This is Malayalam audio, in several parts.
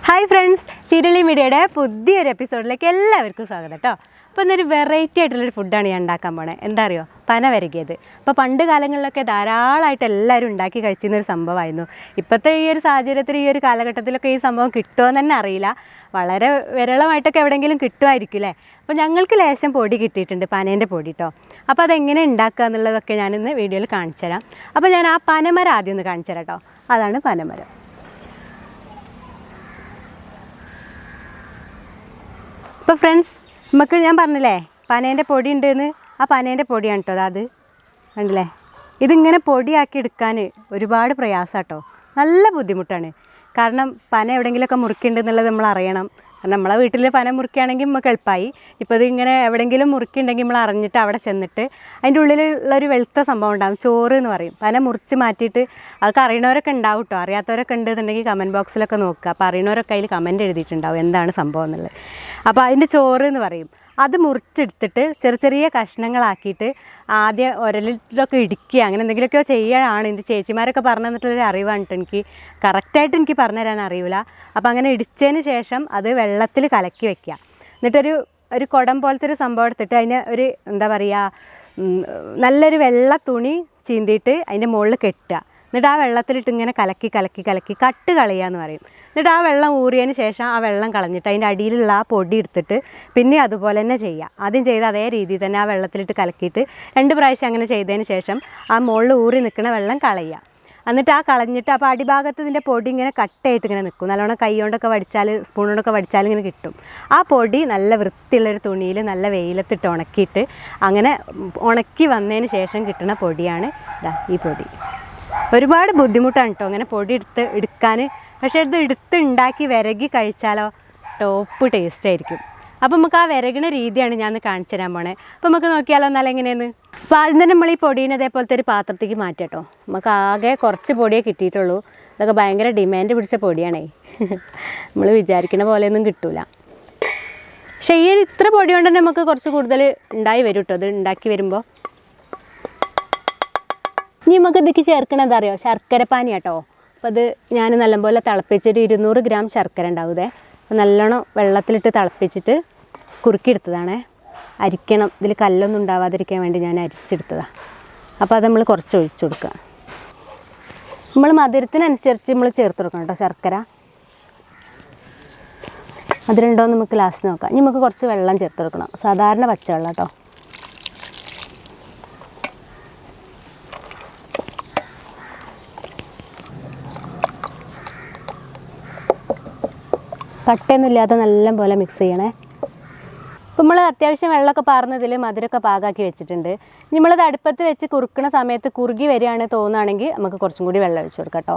ഹായ് ഫ്രണ്ട്സ്, ചീരളി മീഡിയയുടെ പുതിയൊരു എപ്പിസോഡിലേക്ക് എല്ലാവർക്കും സ്വാഗതം കേട്ടോ. അപ്പോൾ ഇന്നൊരു വെറൈറ്റി ആയിട്ടുള്ളൊരു ഫുഡാണ് ഞാൻ ഉണ്ടാക്കാൻ പോണത്. എന്താ അറിയോ? പന വരകിയത്. അപ്പോൾ പണ്ട് കാലങ്ങളിലൊക്കെ ധാരാളമായിട്ട് എല്ലാവരും ഉണ്ടാക്കി കഴിച്ചിരുന്നൊരു സംഭവമായിരുന്നു. ഇപ്പോഴത്തെ ഈ ഒരു സാഹചര്യത്തിൽ, ഈ ഒരു കാലഘട്ടത്തിലൊക്കെ ഈ സംഭവം കിട്ടുമോയെന്ന് തന്നെ അറിയില്ല. വളരെ വിരളമായിട്ടൊക്കെ എവിടെയെങ്കിലും കിട്ടുമായിരിക്കും അല്ലേ. അപ്പോൾ ഞങ്ങൾക്ക് ലേശം പൊടി കിട്ടിയിട്ടുണ്ട്, പനേൻ്റെ പൊടി കേട്ടോ. അപ്പോൾ അതെങ്ങനെ ഉണ്ടാക്കുക എന്നുള്ളതൊക്കെ ഞാനിന്ന് വീഡിയോയിൽ കാണിച്ചു തരാം. അപ്പോൾ ഞാൻ ആ പനമരം ആദ്യം ഒന്ന് കാണിച്ചു തരാം കേട്ടോ. അതാണ് പനമരം. ഇപ്പോൾ ഫ്രണ്ട്സ്, നമുക്ക് ഞാൻ പറഞ്ഞില്ലേ പനേൻ്റെ പൊടി ഉണ്ടെന്ന്. ആ പനേൻ്റെ പൊടിയാണ് കേട്ടോ അത് കണ്ടില്ലേ. ഇതിങ്ങനെ പൊടിയാക്കി എടുക്കാൻ ഒരുപാട് പ്രയാസം കേട്ടോ, നല്ല ബുദ്ധിമുട്ടാണ്. കാരണം പന എവിടെയെങ്കിലുമൊക്കെ മുറിക്കുന്നുണ്ടെന്നുള്ളത് നമ്മൾ അറിയണം. കാരണം നമ്മളെ വീട്ടിൽ പന മുറിക്കുകയാണെങ്കിൽ നമുക്ക് എളുപ്പമായി. ഇപ്പോൾ ഇതിങ്ങനെ എവിടെയെങ്കിലും മുറിക്കുന്നുണ്ടെങ്കിൽ നമ്മൾ അറിഞ്ഞിട്ട് അവിടെ ചെന്നിട്ട് അതിൻ്റെ ഉള്ളിലുള്ളൊരു വെളുത്ത സംഭവം ഉണ്ടാകും, ചോറ് എന്ന് പറയും. പന മുറിച്ച് മാറ്റിയിട്ട് അതൊക്കെ അറിയണവരൊക്കെ ഉണ്ടാവും കേട്ടോ. അറിയാത്തവരൊക്കെ ഉണ്ടെന്നുണ്ടെങ്കിൽ കമൻറ്റ് ബോക്സിലൊക്കെ നോക്കുക. അപ്പോൾ അറിയണവരൊക്കെ അതിൽ കമൻറ്റ് എഴുതിയിട്ടുണ്ടാവും എന്താണ് സംഭവം എന്നുള്ളത്. അപ്പോൾ അതിൻ്റെ ചോറ് എന്ന് പറയും. അത് മുറിച്ചെടുത്തിട്ട് ചെറിയ ചെറിയ കഷ്ണങ്ങളാക്കിയിട്ട് ആദ്യം ഉരലിലൊക്കെ ഇടിക്കുക, അങ്ങനെ എന്തെങ്കിലുമൊക്കെ ചെയ്യാനാണ് എൻ്റെ ചേച്ചിമാരൊക്കെ പറഞ്ഞു തന്നിട്ടുള്ളൊരു അറിവാണ് കേട്ടോ. എനിക്ക് കറക്റ്റായിട്ട് എനിക്ക് പറഞ്ഞു തരാൻ അറിയില്ല. അപ്പോൾ അങ്ങനെ ഇടിച്ചതിന് ശേഷം അത് വെള്ളത്തിൽ കലക്കി വെക്കുക. എന്നിട്ടൊരു കുടം പോലത്തെ ഒരു സംഭവം എടുത്തിട്ട് അതിന് ഒരു എന്താ പറയുക, നല്ലൊരു വെള്ള തുണി ചീന്തിയിട്ട് അതിൻ്റെ മുകളിൽ കെട്ടുക. എന്നിട്ട് ആ വെള്ളത്തിലിട്ട് ഇങ്ങനെ കലക്കി കലക്കി കലക്കി കട്ട് കളയുക എന്ന് പറയും. എന്നിട്ട് ആ വെള്ളം ഊറിയതിന് ശേഷം ആ വെള്ളം കളഞ്ഞിട്ട് അതിൻ്റെ അടിയിലുള്ള ആ പൊടി എടുത്തിട്ട് പിന്നെ അതുപോലെ തന്നെ ചെയ്യുക. ആദ്യം ചെയ്ത അതേ രീതിയിൽ തന്നെ ആ വെള്ളത്തിലിട്ട് കലക്കിയിട്ട് 2 പ്രാവശ്യം അങ്ങനെ ചെയ്തതിന് ശേഷം ആ മുകളിൽ ഊറി നിൽക്കുന്ന വെള്ളം കളയുക. എന്നിട്ട് ആ കളഞ്ഞിട്ട് അപ്പോൾ അടിഭാഗത്ത് ഇതിൻ്റെ പൊടി ഇങ്ങനെ കട്ടയായിട്ട് ഇങ്ങനെ നിൽക്കും. നല്ലോണം കൈ കൊണ്ടൊക്കെ വടിച്ചാൽ, സ്പൂൺ കൊണ്ടൊക്കെ വടിച്ചാൽ ഇങ്ങനെ കിട്ടും. ആ പൊടി നല്ല വൃത്തിയുള്ളൊരു തുണിയിൽ നല്ല വെയിലത്തിട്ട് ഉണക്കിയിട്ട് അങ്ങനെ ഉണക്കി വന്നതിന് ശേഷം കിട്ടുന്ന പൊടിയാണ് ഈ പൊടി. ഒരുപാട് ബുദ്ധിമുട്ടാണ് കേട്ടോ അങ്ങനെ പൊടി എടുക്കാൻ. പക്ഷേ ഇത് ഉണ്ടാക്കി വിരകി കഴിച്ചാലോ ടോപ്പ് ടേസ്റ്റ് ആയിരിക്കും. അപ്പോൾ നമുക്ക് ആ വിരകണ രീതിയാണ് ഞാൻ കാണിച്ചു തരാൻ പോണേ. അപ്പോൾ നമുക്ക് നോക്കിയാലോ എന്നാലും എങ്ങനെയെന്ന്. അപ്പോൾ ആദ്യം തന്നെ നമ്മൾ ഈ പൊടീനെ അതേപോലത്തെ ഒരു പാത്രത്തേക്ക് മാറ്റാം കേട്ടോ. നമുക്ക് ആകെ കുറച്ച് പൊടിയേ കിട്ടിയിട്ടുള്ളൂ. ഇതൊക്കെ ഭയങ്കര ഡിമാൻഡ് പിടിച്ച പൊടിയാണേ. നമ്മൾ വിചാരിക്കുന്ന പോലെയൊന്നും കിട്ടില്ല. പക്ഷേ ഈ ഇത്ര പൊടി കൊണ്ട് തന്നെ നമുക്ക് കുറച്ച് കൂടുതൽ ഉണ്ടായി വരും കേട്ടോ ഇത് ഉണ്ടാക്കി വരുമ്പോൾ. ഇനി നമുക്ക് ഇതിക്ക് ചേർക്കണത് അറിയോ? ശർക്കര പാനി കേട്ടോ. അപ്പോൾ അത് ഞാൻ നല്ലപോലെ തിളപ്പിച്ചിട്ട് 200 ഗ്രാം ശർക്കര ഉണ്ടാവുതേ. അപ്പോൾ നല്ലോണം വെള്ളത്തിലിട്ട് തിളപ്പിച്ചിട്ട് കുറുക്കിയെടുത്തതാണേ. അരിക്കണം, ഇതിൽ കല്ലൊന്നും ഉണ്ടാവാതിരിക്കാൻ വേണ്ടി ഞാൻ അരിച്ചെടുത്തതാണ്. അപ്പോൾ അത് നമ്മൾ കുറച്ച് ഒഴിച്ചു കൊടുക്കുക. നമ്മൾ മധുരത്തിനനുസരിച്ച് നമ്മൾ ചേർത്ത് കൊടുക്കണം കേട്ടോ ശർക്കര. മധുരമുണ്ടോ എന്ന് നമുക്ക് ലാസ്റ്റ് നോക്കാം. ഇനി നമുക്ക് കുറച്ച് വെള്ളം ചേർത്ത് കൊടുക്കണം, സാധാരണ പച്ചവെള്ളം കേട്ടോ. കട്ടയൊന്നും ഇല്ലാതെ നല്ല പോലെ മിക്സ് ചെയ്യണേ. അപ്പോൾ നമ്മൾ അത്യാവശ്യം വെള്ളമൊക്കെ പാർന്നതിൽ മധുരമൊക്കെ പാകാക്കി വെച്ചിട്ടുണ്ട്. നമ്മളത് അടുപ്പത്ത് വെച്ച് കുറുക്കണ സമയത്ത് കുറുകി വരികയാണ് തോന്നുകയാണെങ്കിൽ നമുക്ക് കുറച്ചും കൂടി വെള്ളം ഒഴിച്ച് കൊടുക്കാം കേട്ടോ.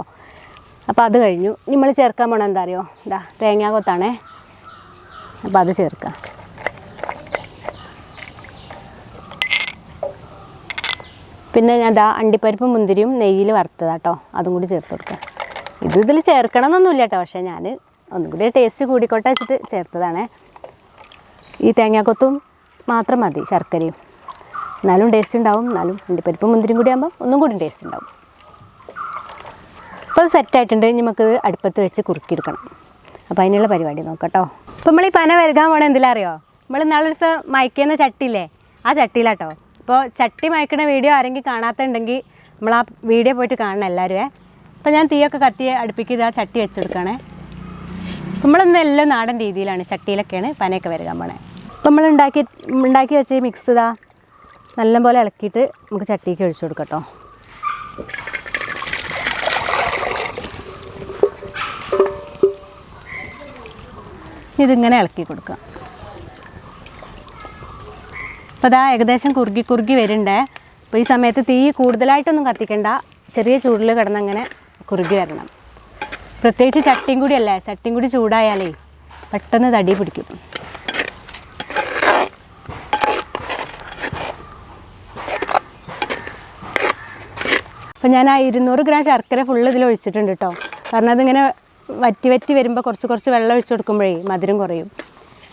അപ്പോൾ അത് കഴിഞ്ഞു. നമ്മൾ ചേർക്കാൻ പോകണം എന്താ അറിയോ? തേങ്ങാ കൊത്താണേ. അപ്പോൾ അത് ചേർക്കാം. പിന്നെ ഞാൻ അണ്ടിപ്പരിപ്പും മുന്തിരിയും നെയ്യിൽ വറുത്തതാട്ടോ, അതും കൂടി ചേർത്ത് കൊടുക്കാം. ഇതിൽ ചേർക്കണം എന്നൊന്നുമില്ല കേട്ടോ, പക്ഷേ ഞാൻ ഒന്നും കൂടി ടേസ്റ്റ് കൂടിക്കോട്ടെ വെച്ചിട്ട് ചേർത്തതാണേ. ഈ തേങ്ങാക്കൊത്തും മാത്രം മതി, ശർക്കരയും എന്നാലും ടേസ്റ്റ് ഉണ്ടാവും. എന്നാലും അണ്ടിപ്പരിപ്പും മുന്തിരിയും കൂടി ആകുമ്പോൾ ഒന്നും കൂടി ടേസ്റ്റ് ഉണ്ടാവും. അപ്പോൾ അത് സെറ്റായിട്ടുണ്ട്. ഇനി നമുക്ക് അടുപ്പത്ത് വെച്ച് കുറുക്കിയെടുക്കണം. അപ്പോൾ അതിനുള്ള പരിപാടി നോക്കാം കേട്ടോ. അപ്പോൾ നമ്മൾ ഈ പന വരകാൻ പോകണത് എന്തിലറിയോ? നമ്മൾ നാളെ ദിവസം മയക്കുന്ന ചട്ടിയില്ലേ, ആ ചട്ടിയിലാട്ടോ. അപ്പോൾ ചട്ടി മയക്കണ വീഡിയോ ആരെങ്കിലും കാണാത്തുണ്ടെങ്കിൽ നമ്മൾ ആ വീഡിയോ പോയിട്ട് കാണണം എല്ലാവരും. അപ്പോൾ ഞാൻ തീയൊക്കെ കത്തി അടുപ്പിക്ക് ഇത് ആ ചട്ടി വെച്ചെടുക്കുകയാണേ. നമ്മളെല്ലാം നാടൻ രീതിയിലാണ്, ചട്ടിയിലൊക്കെയാണ് പനയൊക്കെ വരകാൻ പോണേ. അപ്പോൾ നമ്മൾ ഉണ്ടാക്കി വെച്ച് മിക്സ് നല്ലപോലെ ഇളക്കിയിട്ട് നമുക്ക് ചട്ടിക്ക് ഒഴിച്ചു കൊടുക്കാം കേട്ടോ. ഇതിങ്ങനെ ഇളക്കി കൊടുക്കുക. അപ്പോൾ ഏകദേശം കുറുകി വരുന്നുണ്ടേ. അപ്പോൾ ഈ സമയത്ത് തീ കൂടുതലായിട്ടൊന്നും കത്തിക്കണ്ട, ചെറിയ ചൂടിൽ കിടന്നങ്ങനെ കുറുകി വരണം. പ്രത്യേകിച്ച് ചട്ടിയും കൂടി അല്ലേ, ചട്ടിയും കൂടി ചൂടായാലേ പെട്ടെന്ന് തടി പിടിക്കും. അപ്പം ഞാൻ ആ 200 ഗ്രാം ശർക്കര ഫുള്ള് ഇതിൽ ഒഴിച്ചിട്ടുണ്ട് കേട്ടോ. കാരണം അതിങ്ങനെ വറ്റി വരുമ്പോൾ കുറച്ച് വെള്ളം ഒഴിച്ച് കൊടുക്കുമ്പോഴേ മധുരം കുറയും.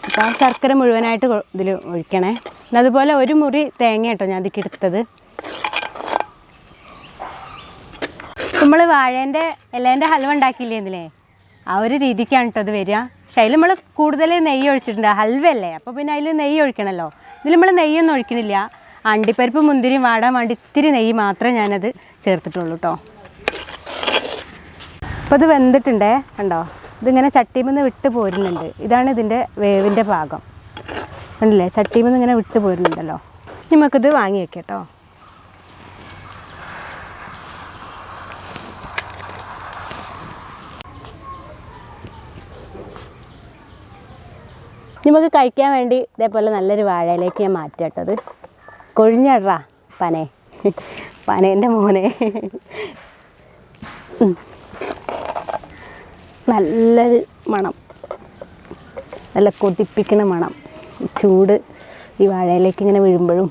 അപ്പോൾ ആ ശർക്കര മുഴുവനായിട്ട് ഇതിൽ ഒഴിക്കണേ. പിന്നെ അതുപോലെ ഒരു മുറി തേങ്ങ കേട്ടോ ഞാൻ ഇതിക്ക് എടുത്തത്. നമ്മൾ വാഴേൻ്റെ ഇലേൻ്റെ ഹൽവ ഉണ്ടാക്കിയില്ലേ ഇതിലേ, ആ ഒരു രീതിക്കാണ് കേട്ടോ അത് വരിക. പക്ഷെ അതിൽ നമ്മൾ കൂടുതൽ നെയ്യ് ഒഴിച്ചിട്ടുണ്ട്, ഹൽവയല്ലേ, അപ്പോൾ പിന്നെ അതിൽ നെയ്യ് ഒഴിക്കണമല്ലോ. ഇതിൽ നമ്മൾ നെയ്യൊന്നും ഒഴിക്കണില്ല. അണ്ടിപ്പരിപ്പ് മുന്തിരിയും വാടാൻ വേണ്ടി ഇത്തിരി നെയ്യ് മാത്രമേ ഞാനത് ചേർത്തിട്ടുള്ളൂ കേട്ടോ. അപ്പോൾ ഇത് വെന്തിട്ടുണ്ടേ, കണ്ടോ, ഇതിങ്ങനെ ചട്ടിയിൽ വിട്ട് പോരുന്നുണ്ട്. ഇതാണ് ഇതിൻ്റെ വേവിൻ്റെ പാകം. കണ്ടില്ലേ, ചട്ടിയിൽ ഇങ്ങനെ വിട്ട് പോരുന്നുണ്ടല്ലോ. നമുക്കിത് വാങ്ങി വെക്കാം കേട്ടോ. നമുക്ക് കഴിക്കാൻ വേണ്ടി ഇതേപോലെ നല്ലൊരു വാഴയിലേക്ക് ഞാൻ മാറ്റാം കേട്ടോ. അത് കൊഴിഞ്ഞടാ പനേൻ്റെ മോനെ. നല്ലൊരു മണം, നല്ല കൊതിപ്പിക്കണ മണം. ചൂട് ഈ വാഴയിലേക്ക് ഇങ്ങനെ വീഴുമ്പോഴും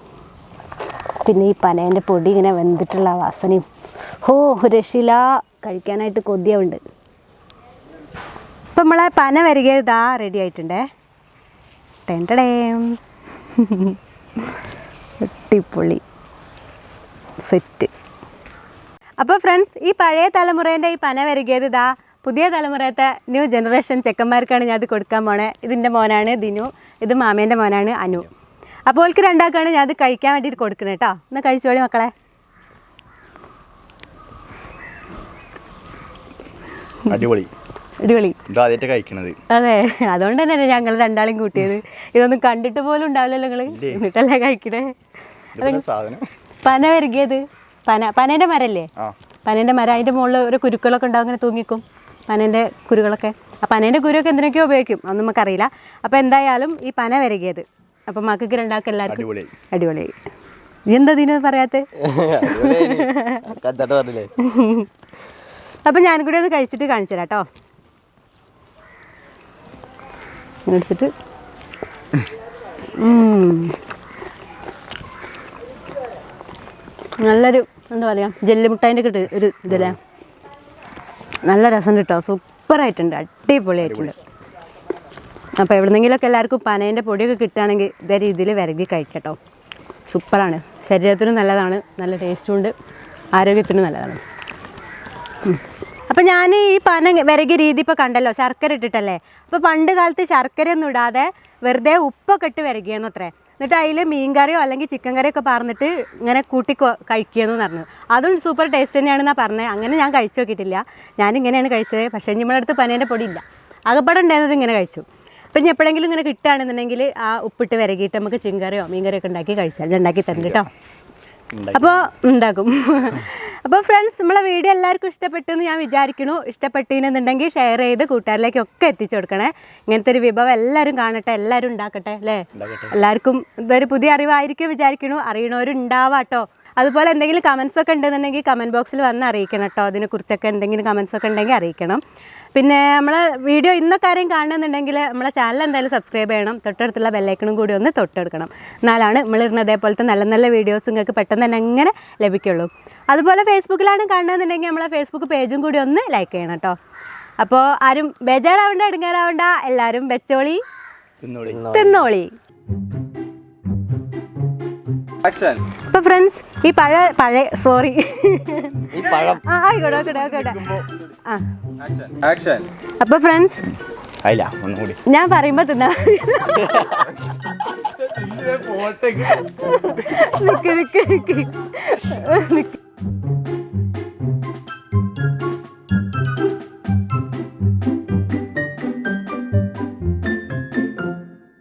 പിന്നെ ഈ പനേൻ്റെ പൊടി ഇങ്ങനെ വെന്തിട്ടുള്ള വാസനയും രക്ഷയില്ല, കഴിക്കാനായിട്ട് കൊതിയാവുണ്ട്. ഇപ്പം നമ്മളെ പന വരിക ഇതാ റെഡി ആയിട്ടുണ്ടേ. അടിപൊളി സെറ്റ്. അപ്പോൾ ഫ്രണ്ട്സ്, ഈ പഴയ തലമുറേൻ്റെ ഈ പന വരികയത് ഇതാ പുതിയ തലമുറത്തെ ന്യൂ ജനറേഷൻ ചെക്കന്മാർക്കാണ് ഞാൻ അത് കൊടുക്കാൻ പോണേ. ഇതിൻ്റെ മോനാണ് ദിനു, ഇത് മാമേൻ്റെ മോനാണ് അനു. അപ്പോൾ ഓൾക്ക് രണ്ടാൾക്കാണ് ഞാൻ അത് കഴിക്കാൻ വേണ്ടിയിട്ട് കൊടുക്കണേ കേട്ടോ. എന്നാൽ കഴിച്ചോളി മക്കളെ. അടിപൊളി അടിപൊളി. കഴിക്കണത് അതെ, അതുകൊണ്ട് തന്നെ ഞങ്ങൾ രണ്ടാളും കൂട്ടിയത്. ഇതൊന്നും കണ്ടിട്ട് പോലും ഉണ്ടാവില്ലല്ലോ നിങ്ങൾ, എന്നിട്ടല്ലേ കഴിക്കണേ. പന വരികയത് പനേൻ്റെ മരല്ലേ, പനേൻ്റെ മരം, അതിൻ്റെ മുകളിൽ ഒരു കുരുക്കളൊക്കെ ഉണ്ടാവും, അങ്ങനെ തൂങ്ങിക്കും പനേൻ്റെ കുരുകളൊക്കെ. ആ പനേൻ്റെ കുരുവൊക്കെ എന്തിനൊക്കെയോ ഉപയോഗിക്കും, അതൊന്നും നമുക്കറിയില്ല. അപ്പോൾ എന്തായാലും ഈ പന വരികയത് അപ്പം മക്കൾക്ക് രണ്ടാൾക്ക് എല്ലാവർക്കും അടിപൊളിയായി. എന്താ ഇതിന് പറയാത്ത? അപ്പം ഞാനും കൂടി അത് കഴിച്ചിട്ട് കാണിച്ചു തരാം കേട്ടോ. എടുത്തിട്ട് നല്ലൊരു എന്താ പറയുക, ജെല്ലി മുട്ടായിൻ്റെ കിട്ട് ഒരു ഇതില്ലേ, നല്ല രസം കിട്ടോ. സൂപ്പറായിട്ടുണ്ട്, അടിപൊളിയായിട്ടുണ്ട്. അപ്പോൾ എവിടെന്നെങ്കിലുമൊക്കെ എല്ലാവർക്കും പനേൻ്റെ പൊടിയൊക്കെ കിട്ടുകയാണെങ്കിൽ ഇതേ രീതിയിൽ വിരകി കഴിക്കട്ടോ. സൂപ്പറാണ്, ശരീരത്തിനും നല്ലതാണ്, നല്ല ടേസ്റ്റും ഉണ്ട്, ആരോഗ്യത്തിനും നല്ലതാണ്. അപ്പം ഞാൻ ഈ പന വിരകിയ രീതി ഇപ്പോൾ കണ്ടല്ലോ, ശർക്കര ഇട്ടിട്ടല്ലേ. അപ്പോൾ പണ്ട് കാലത്ത് ശർക്കരയൊന്നും ഇടാതെ വെറുതെ ഉപ്പൊക്കെ ഇട്ട് വിരകിയെന്നു അത്രേ. എന്നിട്ട് അതിൽ മീൻ കറിയോ അല്ലെങ്കിൽ ചിക്കൻ കറിയോ ഒക്കെ പറഞ്ഞിട്ട് ഇങ്ങനെ കൂട്ടി കഴിക്കുകയെന്ന് പറഞ്ഞു. അതും സൂപ്പർ ടേസ്റ്റ് തന്നെയാണെന്നാണ് പറഞ്ഞത്. അങ്ങനെ ഞാൻ കഴിച്ചു നോക്കിയിട്ടില്ല, ഞാനിങ്ങനെയാണ് കഴിച്ചത്. പക്ഷേ നമ്മുടെ അടുത്ത് പനേൻ്റെ പൊടി ഇല്ല, അകപ്പാടെ ഉണ്ടായിരുന്നത് ഇങ്ങനെ കഴിച്ചു. അപ്പം ഇനി എപ്പോഴെങ്കിലും ഇങ്ങനെ കിട്ടുകയാണെന്നുണ്ടെങ്കിൽ ആ ഉപ്പിട്ട് വിരകിയിട്ട് നമുക്ക് ചിക്കൻ കറിയോ മീൻ കറിയോ ഒക്കെ ഉണ്ടാക്കി കഴിച്ചാൽ ഞാൻ ഉണ്ടാക്കി തരുന്നുണ്ട് കേട്ടോ. അപ്പോൾ ഉണ്ടാക്കും. അപ്പോൾ ഫ്രണ്ട്സ്, നമ്മളെ വീഡിയോ എല്ലാവർക്കും ഇഷ്ടപ്പെട്ടെന്ന് ഞാൻ വിചാരിക്കുന്നു. ഇഷ്ടപ്പെട്ടെന്നുണ്ടെങ്കിൽ ഷെയർ ചെയ്ത് കൂട്ടുകാരിലേക്കൊക്കെ എത്തിച്ചു കൊടുക്കണേ. ഇങ്ങനത്തെ ഒരു വിഭവം എല്ലാവരും കാണട്ടെ, എല്ലാവരും ഉണ്ടാക്കട്ടെ അല്ലേ. എല്ലാവർക്കും ഇതൊരു പുതിയ അറിവായിരിക്കും വിചാരിക്കുന്നു, അറിയണവരും ഉണ്ടാവാട്ടോ. അതുപോലെ എന്തെങ്കിലും കമൻസൊക്കെ ഉണ്ടെന്നുണ്ടെങ്കിൽ കമൻറ്റ് ബോക്സിൽ വന്ന് അറിയിക്കണം കേട്ടോ. അതിനെക്കുറിച്ചൊക്കെ എന്തെങ്കിലും കമൻസൊക്കെ ഉണ്ടെങ്കിൽ അറിയിക്കണം. പിന്നെ നമ്മളെ വീഡിയോ ഇന്നൊക്കെ ആരെയും കാണുന്നുണ്ടെങ്കിൽ നമ്മളെ ചാനൽ എന്തായാലും സബ്സ്ക്രൈബ് ചെയ്യണം. തൊട്ടടുത്തുള്ള ബെല്ലൈക്കണും കൂടി ഒന്ന് തൊട്ടെടുക്കണം. എന്നാലാണ് നമ്മളിരുന്ന അതേപോലത്തെ നല്ല നല്ല വീഡിയോസ് നിങ്ങൾക്ക് പെട്ടെന്ന് തന്നെ എങ്ങനെ ലഭിക്കുള്ളൂ. അതുപോലെ ഫേസ്ബുക്കിലാണ് കാണുന്നതെന്നുണ്ടെങ്കിൽ നമ്മളെ ഫേസ്ബുക്ക് പേജും കൂടി ഒന്ന് ലൈക്ക് ചെയ്യണം കേട്ടോ. അപ്പോൾ ആരും ബേജാറാവണ്ട, ഇടങ്ങാറാവണ്ട, എല്ലാവരും വെച്ചോളി തിന്നോളി. അപ്പൊ ഫ്രണ്ട്സ്, ഈ സോറി ആയിക്കോട്ടെ. അപ്പൊ ഫ്രണ്ട്സ്, ഞാൻ പറയുമ്പോ തിന്നാ നിക്ക്